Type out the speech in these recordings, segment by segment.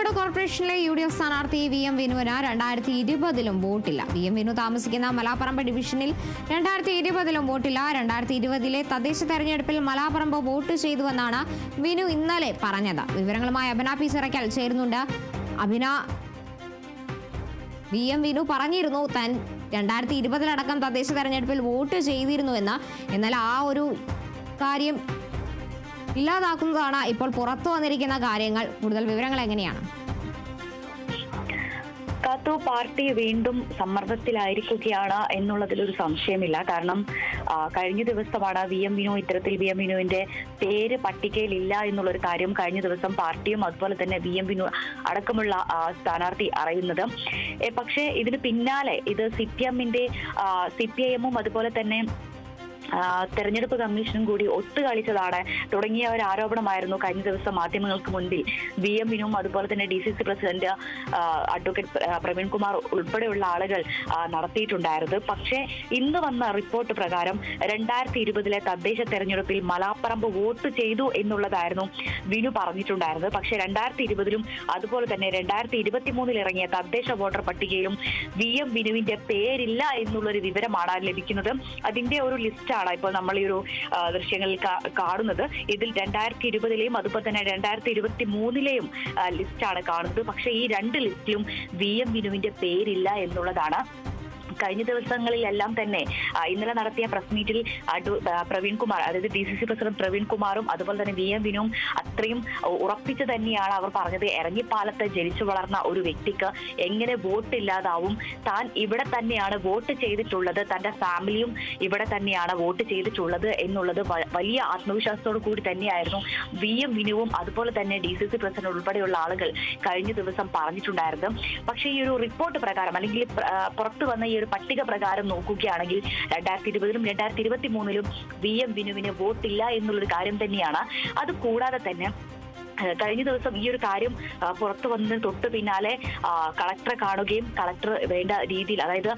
കോഴിക്കോട് കോർപ്പറേഷനിലെ UDF സ്ഥാനാർത്ഥി VM വിനുവിന് 2020 വോട്ടില്ല. VM Vinu താമസിക്കുന്ന മലാപ്പറമ്പ് ഡിവിഷനിൽ 2020 വോട്ടില്ല. 2020 തദ്ദേശ തെരഞ്ഞെടുപ്പിൽ മലാപ്പറമ്പ് വോട്ട് ചെയ്തുവെന്നാണ് വിനു ഇന്നലെ പറഞ്ഞത്. വിവരങ്ങളുമായി അഭിന പി ചിറക്കൽ ചേരുന്നുണ്ട്. അഭിന, VM വിനു പറഞ്ഞിരുന്നു താൻ 2020 തദ്ദേശ തെരഞ്ഞെടുപ്പിൽ വോട്ട് ചെയ്തിരുന്നുവെന്ന്. എന്നാൽ ആ ഒരു കാര്യം ഇല്ലാതാക്കുന്നതാണ് ഇപ്പോൾ പുറത്തു വന്നിരിക്കുന്ന കാര്യങ്ങൾ. കൂടുതൽ വിവരങ്ങൾ എങ്ങനെയാണ്? പാർട്ടി വീണ്ടും സമ്മർദ്ദത്തിലായിരിക്കുകയാണ് എന്നുള്ളതിലൊരു സംശയമില്ല. കാരണം കഴിഞ്ഞ ദിവസമാണ് VM വിനു ഇത്തരത്തിൽ VM വിനുവിന്റെ പേര് പട്ടികയിലില്ല എന്നുള്ളൊരു കാര്യം കഴിഞ്ഞ ദിവസം പാർട്ടിയും അതുപോലെ തന്നെ VM വിനു അടക്കമുള്ള സ്ഥാനാർത്ഥി അറിയുന്നത്. പക്ഷേ ഇതിന് പിന്നാലെ ഇത് CPIM അതുപോലെ തന്നെ തെരഞ്ഞെടുപ്പ് കമ്മീഷനും കൂടി ഒത്തുകളിച്ചതാണ് തുടങ്ങിയ ഒരു ആരോപണമായിരുന്നു കഴിഞ്ഞ ദിവസം മാധ്യമങ്ങൾക്ക് മുൻപിൽ VM വിനുവും അതുപോലെ തന്നെ DCC president advocate Praveen Kumar ഉൾപ്പെടെയുള്ള ആളുകൾ നടത്തിയിട്ടുണ്ടായിരുന്നത്. പക്ഷേ ഇന്ന് വന്ന റിപ്പോർട്ട് പ്രകാരം 2020 തദ്ദേശ തെരഞ്ഞെടുപ്പിൽ മലാപ്പറമ്പ് വോട്ട് ചെയ്തു എന്നുള്ളതായിരുന്നു വിനു പറഞ്ഞിട്ടുണ്ടായിരുന്നത്. പക്ഷേ 2020 അതുപോലെ തന്നെ 2023 ഇറങ്ങിയ തദ്ദേശ വോട്ടർ പട്ടികയിലും VM വിനുവിന്റെ പേരില്ല എന്നുള്ളൊരു വിവരമാണ് ലഭിക്കുന്നത്. അതിന്റെ ഒരു ലിസ്റ്റാണ് ഇപ്പോൾ നമ്മൾ ഈ ഒരു ദൃശ്യങ്ങളിൽ കാണുന്നത്. ഇതിൽ 2020 അതുപോലെ തന്നെ 2023 ലിസ്റ്റാണ് കാണുന്നത്. പക്ഷേ ഈ രണ്ട് ലിസ്റ്റിലും VM വിനുവിന്റെ പേരില്ല എന്നുള്ളതാണ്. കഴിഞ്ഞ ദിവസങ്ങളിലെല്ലാം തന്നെ ഇന്നലെ നടത്തിയ പ്രസ് മീറ്റിൽ പ്രവീൺ കുമാർ, അതായത് DCC പ്രസിഡന്റ് പ്രവീൺ കുമാറും അതുപോലെ തന്നെ VM വിനുവും അത്രയും ഉറപ്പിച്ചു തന്നെയാണ് അവർ പറഞ്ഞത്. എറങ്ങിപ്പാലത്ത് ജനിച്ചു വളർന്ന ഒരു വ്യക്തിക്ക് എങ്ങനെ വോട്ട് ഇല്ലാതാവും? താൻ ഇവിടെ തന്നെയാണ് വോട്ട് ചെയ്തിട്ടുള്ളത്, തന്റെ ഫാമിലിയും ഇവിടെ തന്നെയാണ് വോട്ട് ചെയ്തിട്ടുള്ളത് എന്നുള്ളത് വലിയ ആത്മവിശ്വാസത്തോടു കൂടി തന്നെയായിരുന്നു VM വിനുവും അതുപോലെ തന്നെ DCC പ്രസിഡന്റ് ഉൾപ്പെടെയുള്ള ആളുകൾ കഴിഞ്ഞ ദിവസം പറഞ്ഞിട്ടുണ്ടായിരുന്നത്. പക്ഷേ ഈ ഒരു റിപ്പോർട്ട് പ്രകാരം അല്ലെങ്കിൽ പുറത്തു വന്ന ഈ ഒരു പട്ടിക പ്രകാരം നോക്കുകയാണെങ്കിൽ 2020 2023 VM വിനുവിന് വോട്ടില്ല എന്നുള്ളൊരു കാര്യം തന്നെയാണ്. അത് കൂടാതെ തന്നെ കഴിഞ്ഞ ദിവസം ഈ ഒരു കാര്യം പുറത്തു വന്നതിന് തൊട്ട് പിന്നാലെ കളക്ടറെ കാണുകയും കളക്ടർ വേണ്ട രീതിയിൽ, അതായത്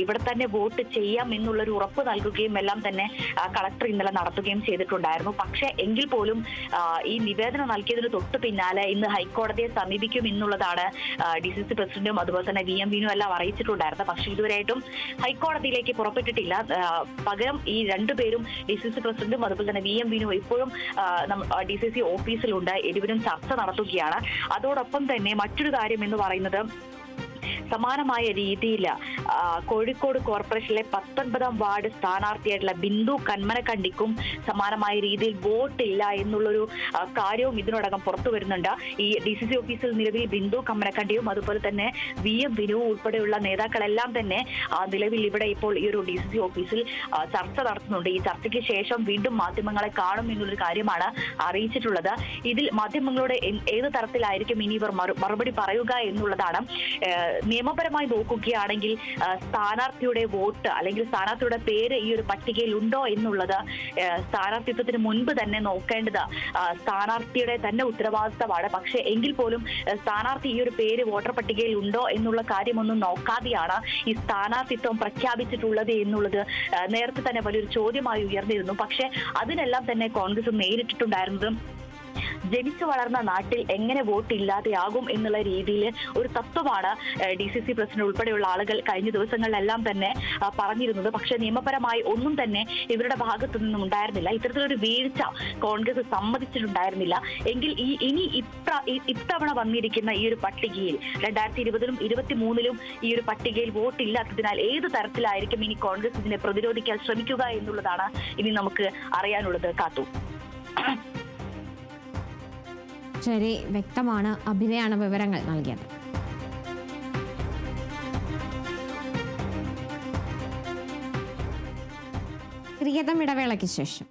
ഇവിടെ തന്നെ വോട്ട് ചെയ്യാം എന്നുള്ളൊരു ഉറപ്പ് നൽകുകയും എല്ലാം തന്നെ കളക്ടർ ഇന്നലെ നടത്തുകയും ചെയ്തിട്ടുണ്ടായിരുന്നു. പക്ഷേ എങ്കിൽ പോലും ഈ നിവേദനം നൽകിയതിന് തൊട്ട് പിന്നാലെ ഇന്ന് ഹൈക്കോടതിയെ സമീപിക്കും എന്നുള്ളതാണ് DCC പ്രസിഡന്റും അതുപോലെ തന്നെ VM വിനു എല്ലാം അറിയിച്ചിട്ടുണ്ടായിരുന്നത്. പക്ഷേ ഇതുവരെയായിട്ടും ഹൈക്കോടതിയിലേക്ക് പുറപ്പെട്ടിട്ടില്ല. പകരം ഈ രണ്ടുപേരും DCC പ്രസിഡന്റും അതുപോലെ തന്നെ VM വിനു ഇപ്പോഴും DCC ഓഫീസിലുണ്ട്. ഇരുവരും ചർച്ച നടത്തുകയാണ്. അതോടൊപ്പം തന്നെ മറ്റൊരു കാര്യം എന്ന് പറയുന്നത്, സമാനമായ രീതിയിൽ കോഴിക്കോട് കോർപ്പറേഷനിലെ 19ാം വാർഡ് സ്ഥാനാർത്ഥിയായിട്ടുള്ള ബിന്ദു കന്മനക്കണ്ടിക്കും സമാനമായ രീതിയിൽ വോട്ടില്ല എന്നുള്ളൊരു കാര്യവും ഇതിനോടകം പുറത്തു വരുന്നുണ്ട്. ഈ DCC ഓഫീസിൽ നിലവിൽ ബിന്ദു കന്മനക്കണ്ടിയും അതുപോലെ തന്നെ VM വിനു ഉൾപ്പെടെയുള്ള നേതാക്കളെല്ലാം തന്നെ നിലവിൽ ഇവിടെ ഇപ്പോൾ ഈ ഒരു DCC ഓഫീസിൽ ചർച്ച നടത്തുന്നുണ്ട്. ഈ ചർച്ചയ്ക്ക് ശേഷം വീണ്ടും മാധ്യമങ്ങളെ കാണും എന്നുള്ളൊരു കാര്യമാണ് അറിയിച്ചിട്ടുള്ളത്. ഇതിൽ മാധ്യമങ്ങളോട് ഏത് തരത്തിലായിരിക്കും ഇനി ഇവർ മറുപടി പറയുക എന്നുള്ളതാണ്. നിയമപരമായി നോക്കുകയാണെങ്കിൽ സ്ഥാനാർത്ഥിയുടെ വോട്ട് അല്ലെങ്കിൽ സ്ഥാനാർത്ഥിയുടെ പേര് ഈ ഒരു പട്ടികയിൽ ഉണ്ടോ എന്നുള്ളത് സ്ഥാനാർത്ഥിത്വത്തിന് മുൻപ് തന്നെ നോക്കേണ്ടത് സ്ഥാനാർത്ഥിയുടെ തന്നെ ഉത്തരവാദിത്തമാണ്. പക്ഷേ എങ്കിൽ പോലും സ്ഥാനാർത്ഥി ഈ ഒരു പേര് വോട്ടർ പട്ടികയിൽ ഉണ്ടോ എന്നുള്ള കാര്യമൊന്നും നോക്കാതെയാണ് ഈ സ്ഥാനാർത്ഥിത്വം പ്രഖ്യാപിച്ചിട്ടുള്ളത് എന്നുള്ളത് നേരത്തെ തന്നെ വലിയൊരു ചോദ്യമായി ഉയർന്നിരുന്നു. പക്ഷേ അതിനെല്ലാം തന്നെ കോൺഗ്രസ് നേരിട്ടിട്ടുണ്ടായിരുന്നത് ജനിച്ചു വളർന്ന നാട്ടിൽ എങ്ങനെ വോട്ട് ഇല്ലാതെയാകും എന്നുള്ള രീതിയിൽ ഒരു തത്വമാണ് DCC പ്രസിഡന്റ് ഉൾപ്പെടെയുള്ള ആളുകൾ കഴിഞ്ഞ ദിവസങ്ങളിലെല്ലാം തന്നെ പറഞ്ഞിരുന്നത്. പക്ഷെ നിയമപരമായി ഒന്നും തന്നെ ഇവരുടെ ഭാഗത്തു നിന്നും ഉണ്ടായിരുന്നില്ല. ഇത്തരത്തിലൊരു വീഴ്ച കോൺഗ്രസ് സമ്മതിച്ചിട്ടുണ്ടായിരുന്നില്ല. എങ്കിൽ ഇനി ഇത്തവണ വന്നിരിക്കുന്ന ഈ ഒരു പട്ടികയിൽ 2020 2023 ഈ ഒരു പട്ടികയിൽ വോട്ടില്ലാത്തതിനാൽ ഏത് തരത്തിലായിരിക്കും ഇനി കോൺഗ്രസ് ഇതിനെ പ്രതിരോധിക്കാൻ ശ്രമിക്കുക എന്നുള്ളതാണ് ഇനി നമുക്ക് അറിയാനുള്ളത്. കാത്തു. ശരി, വ്യക്തമാണ്. അഭിനയാണ് വിവരങ്ങൾ നൽകിയത്. ക്രിക്കറ്റും ഇടവേളയ്ക്ക് ശേഷം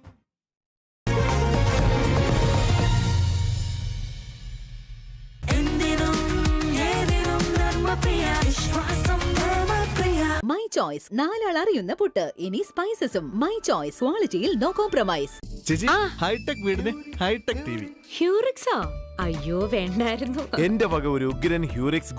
മൈ ചോയ്സ്, നാലാൾ അറിയുന്ന പുട്ട്. ഇനി സ്പൈസസും മൈ ചോയ്സ് ക്വാളിറ്റിയിൽ നോ കോംപ്രമൈസ്. ചേച്ചി, ഹൈടെക് വീടിന് ഹൈടെക് TV. ഹ്യൂറിക്സോ? അയ്യോ വേണ്ടായിരുന്നു. എന്റെ വക ഒരു ഉഗ്രൻ ഹ്യൂറിക്സ്